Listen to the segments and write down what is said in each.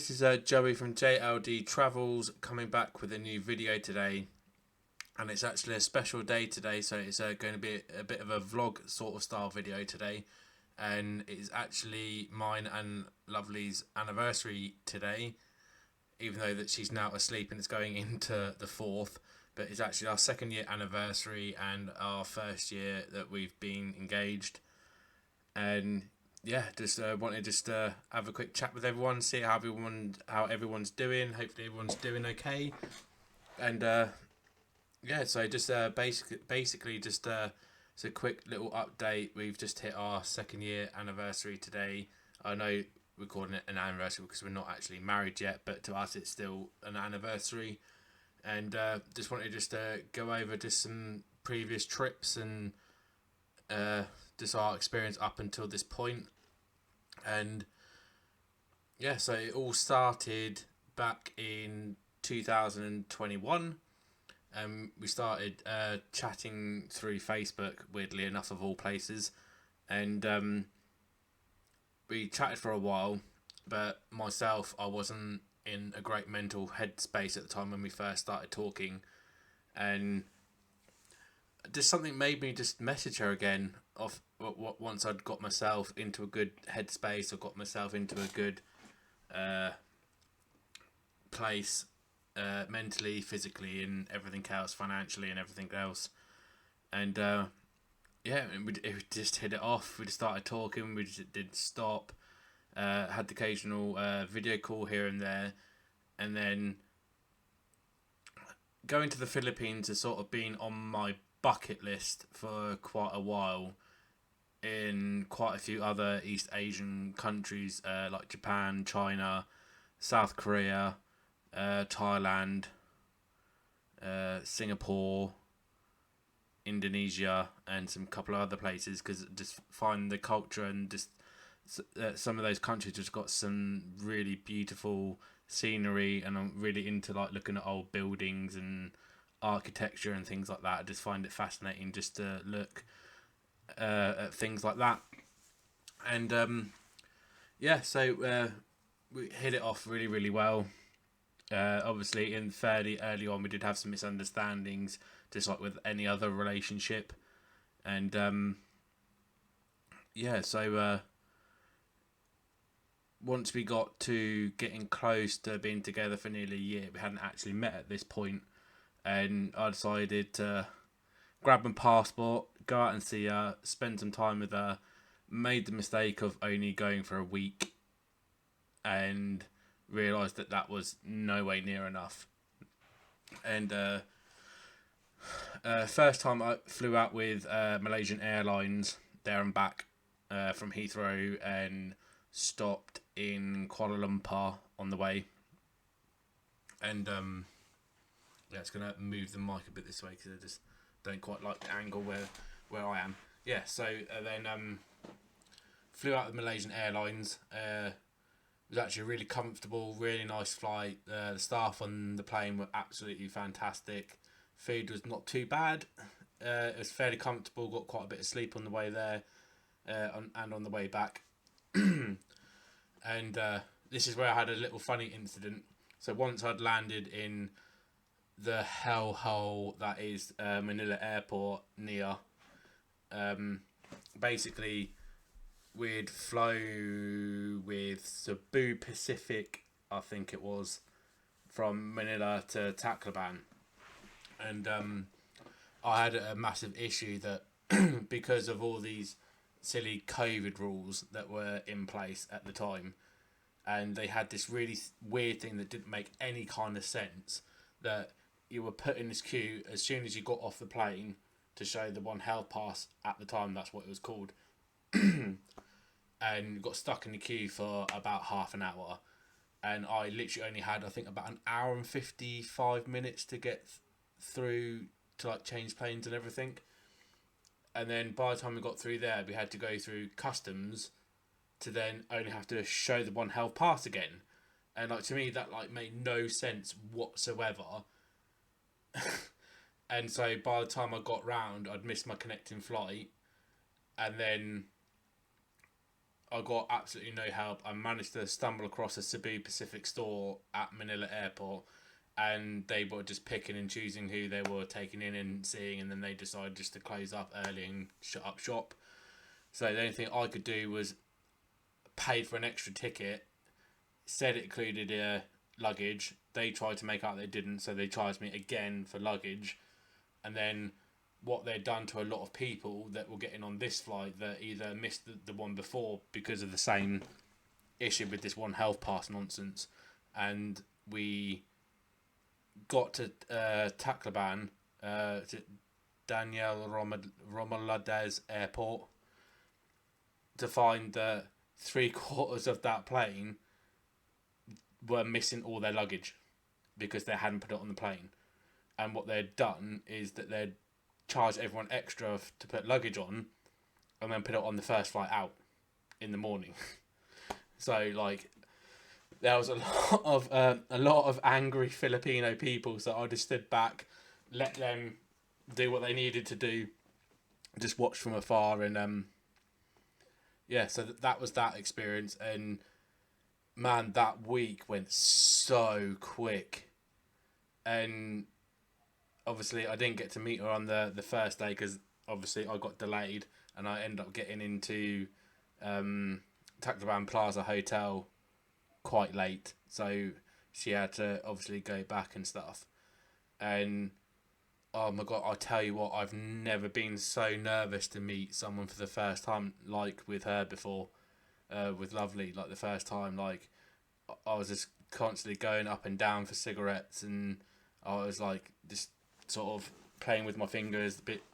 this is Joey from JLD Travels coming back with a new video today, and it's actually a special day today, so it's going to be a bit of a vlog sort of style video today, and it's actually mine and Lovely's anniversary today, even though that she's now asleep and it's going into the 4th, but it's actually our 2nd year anniversary and our 1st year that we've been engaged. And yeah, just wanted to have a quick chat with everyone, see how everyone's doing. Hopefully everyone's doing okay. And yeah, so just basically just it's a quick little update. We've just hit our 2nd year anniversary today. I know we're calling it an anniversary because we're not actually married yet, but to us it's still an anniversary. And just wanted to go over just some previous trips and just our experience up until this point. And yeah, so it all started back in 2021. We started chatting through Facebook, weirdly enough, of all places. And we chatted for a while, but myself, I wasn't in a great mental headspace at the time when we first started talking. And just something made me just message her again once I'd got myself into a good headspace or got myself into a good place mentally, physically, and everything else, financially and everything else. And yeah, we just hit it off. We just started talking. We just did stop. Had the occasional video call here and there, and then going to the Philippines has sort of been on my bucket list for quite a while, in quite a few other East Asian countries like Japan, China, South Korea, Thailand, Singapore, Indonesia, and some couple of other places, because just find the culture and just some of those countries just got some really beautiful scenery, and I'm really into like looking at old buildings and architecture and things like that. I just find it fascinating just to look at things like that. And yeah, so we hit it off really, really well. Obviously, in fairly early on, we did have some misunderstandings, just like with any other relationship. And yeah, so once we got to getting close to being together for nearly a year, we hadn't actually met at this point, and I decided to grab my passport, go out and see her, spend some time with her. Made the mistake of only going for a week, and realised that was no way near enough. And first time I flew out with Malaysian Airlines there and back from Heathrow, and stopped in Kuala Lumpur on the way. And yeah, it's gonna move the mic a bit this way because I just don't quite like the angle where I am. Yeah, so then flew out with Malaysian Airlines. It was actually really comfortable, really nice flight. The staff on the plane were absolutely fantastic. Food was not too bad. It was fairly comfortable. Got quite a bit of sleep on the way there, and on the way back. And this is where I had a little funny incident. So once I'd landed in the hellhole that is Manila Airport, near, basically we'd flow with Cebu Pacific, I think it was, from Manila to Tacloban. And I had a massive issue that because of all these silly COVID rules that were in place at the time, and they had this really weird thing that didn't make any kind of sense, that you were put in this queue as soon as you got off the plane to show the One Health Pass. At the time, that's what it was called. And got stuck in the queue for about half an hour, and I literally only had, I think, about an hour and 55 minutes to get through to like change planes and everything. And then by the time we got through there, we had to go through customs to then only have to show the One Health Pass again. And like, to me, that like made no sense whatsoever. And so by the time I got round, I'd missed my connecting flight, and then I got absolutely no help. I managed to stumble across a Cebu Pacific store at Manila Airport, and they were just picking and choosing who they were taking in and seeing, and then they decided just to close up early and shut up shop. So the only thing I could do was paid for an extra ticket, said it included luggage. They tried to make out they didn't, so they charged me again for luggage. And then what they'd done to a lot of people that were getting on this flight that either missed the one before because of the same issue with this one health pass nonsense. And we got to Tacloban, to Daniel Romualdez Airport, to find that 3/4 of that plane were missing all their luggage because they hadn't put it on the plane. And what they'd done is that they'd charged everyone extra to put luggage on and then put it on the first flight out in the morning. So, like, there was a lot of angry Filipino people, so I just stood back, let them do what they needed to do, just watch from afar, and yeah, so that was that experience. And man, that week went so quick. And obviously I didn't get to meet her on the first day because obviously I got delayed, and I ended up getting into Tacloban Plaza Hotel quite late, so she had to obviously go back and stuff. And oh my god, I tell you what, I've never been so nervous to meet someone for the first time like with her before, with Lovely. Like the first time, like I was just constantly going up and down for cigarettes, and I was like just sort of playing with my fingers a bit,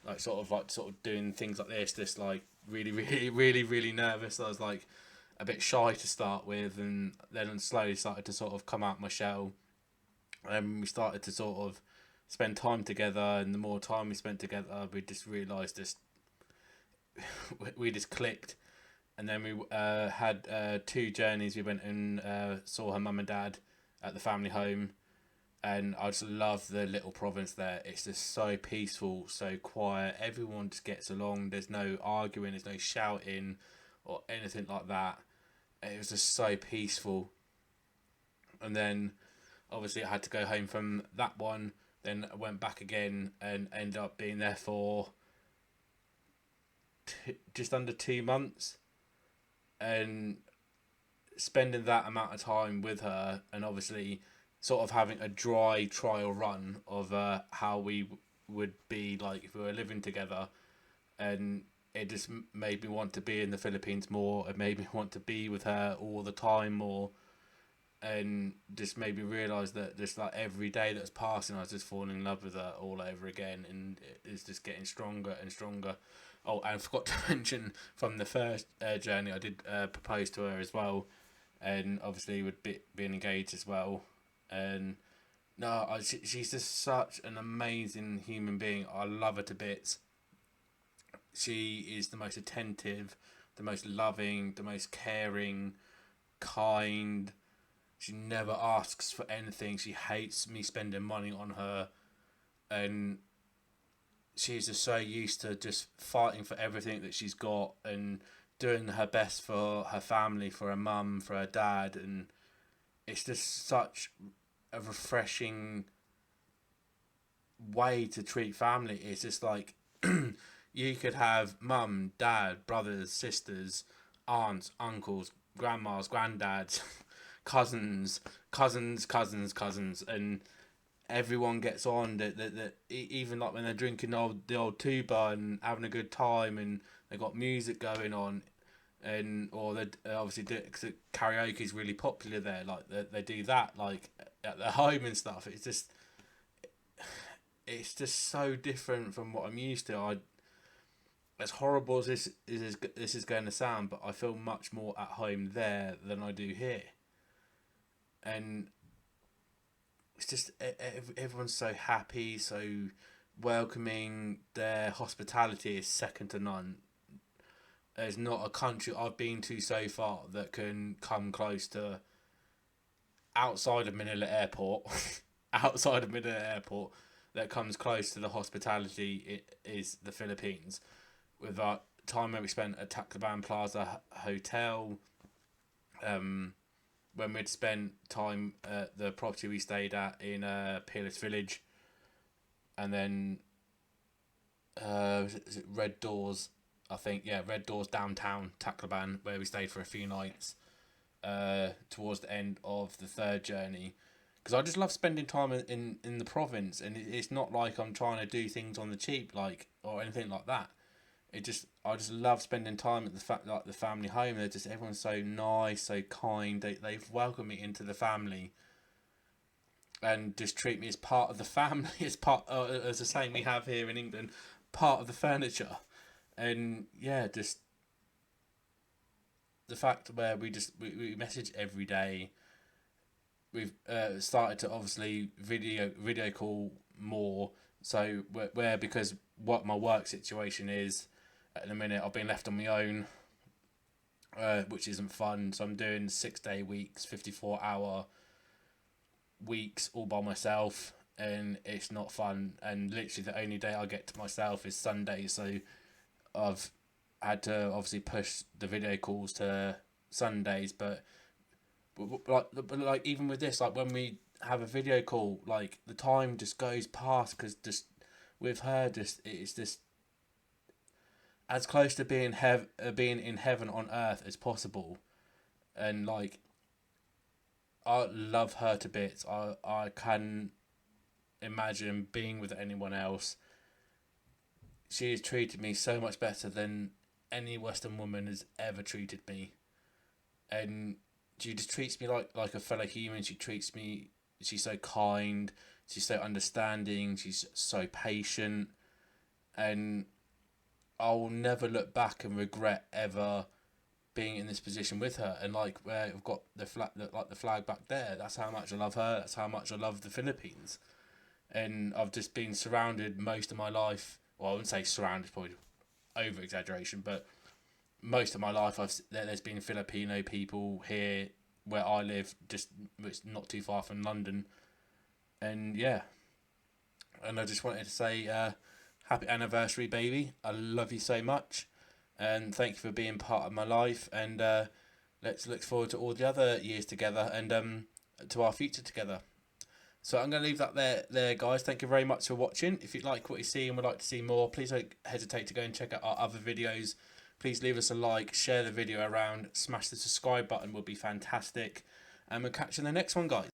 like sort of doing things like this, just like really nervous. I was like a bit shy to start with, and then slowly started to sort of come out my shell, and we started to sort of spend time together. And the more time we spent together, we just realised this we just clicked. And then we had 2 journeys. We went and saw her mum and dad at the family home, and I just love the little province there. It's just so peaceful, so quiet. Everyone just gets along. There's no arguing, there's no shouting or anything like that. It was just so peaceful. And then obviously I had to go home from that one. Then I went back again and ended up being there for just under 2 months. And spending that amount of time with her, and obviously sort of having a dry trial run of how we would be like if we were living together. And it just made me want to be in the Philippines more. It made me want to be with her all the time more, and just made me realise that just like every day that's passing, I was just falling in love with her all over again, and it's just getting stronger and stronger. Oh, and I forgot to mention from the first journey, I did propose to her as well, and obviously would be being engaged as well. And no, she's just such an amazing human being. I love her to bits. She is the most attentive, the most loving, the most caring, kind. She never asks for anything. She hates me spending money on her, and she's just so used to just fighting for everything that she's got and doing her best for her family, for her mum, for her dad. And it's just such a refreshing way to treat family. It's just like you could have mum, dad, brothers, sisters, aunts, uncles, grandmas, granddads, cousins, and everyone gets on. That even like when they're drinking the old tuba and having a good time, and they got music going on, and or they obviously cause karaoke is really popular there. Like they do that like at their home and stuff. It's just so different from what I'm used to. As horrible as this is going to sound, but I feel much more at home there than I do here. And it's just everyone's so happy, so welcoming. Their hospitality is second to none. There's not a country I've been to so far that can come close to, outside of Manila Airport, outside of Manila Airport, that comes close to the hospitality. It is the Philippines, without time when we spent at Tacloban Plaza Hotel, when we'd spent time at the property we stayed at in Peerless Village, and then is it Red Doors? I think, yeah, Red Doors downtown Tacloban, where we stayed for a few nights towards the end of the third journey. Because I just love spending time in the province, and it's not like I'm trying to do things on the cheap, like, or anything like that. I just love spending time at the family home. They're just, everyone's so nice, so kind. They've welcomed me into the family, and just treat me as part of the family, as part as the same we have here in England, part of the furniture. And yeah, just the fact where we message every day. We've started to obviously video call more. So where because what my work situation is at the minute, I've been left on my own, which isn't fun. So I'm doing 6-day weeks, 54-hour weeks all by myself, and it's not fun. And literally the only day I get to myself is Sunday. So I've had to obviously push the video calls to Sundays, but like even with this, like when we have a video call, like the time just goes past, because just with her, just it's just as close to being in heaven on earth as possible. And like, I love her to bits. I can imagine being with anyone else. She has treated me so much better than any Western woman has ever treated me, and she just treats me like a fellow human. She's so kind, she's so understanding, she's so patient, and I'll never look back and regret ever being in this position with her. And like where I've got the flag back there, that's how much I love her, that's how much I love the Philippines. And I've just been surrounded most of my life, well, I wouldn't say surrounded, probably over exaggeration, but most of my life there's been Filipino people here where I live, just it's not too far from London. And yeah, and I just wanted to say happy anniversary, baby. I love you so much, and thank you for being part of my life. And let's look forward to all the other years together, and to our future together. So I'm going to leave that there, guys. Thank you very much for watching. If you like what you see and would like to see more, please don't hesitate to go and check out our other videos. Please leave us a like, share the video around, smash the subscribe button, would be fantastic. And we'll catch you in the next one, guys.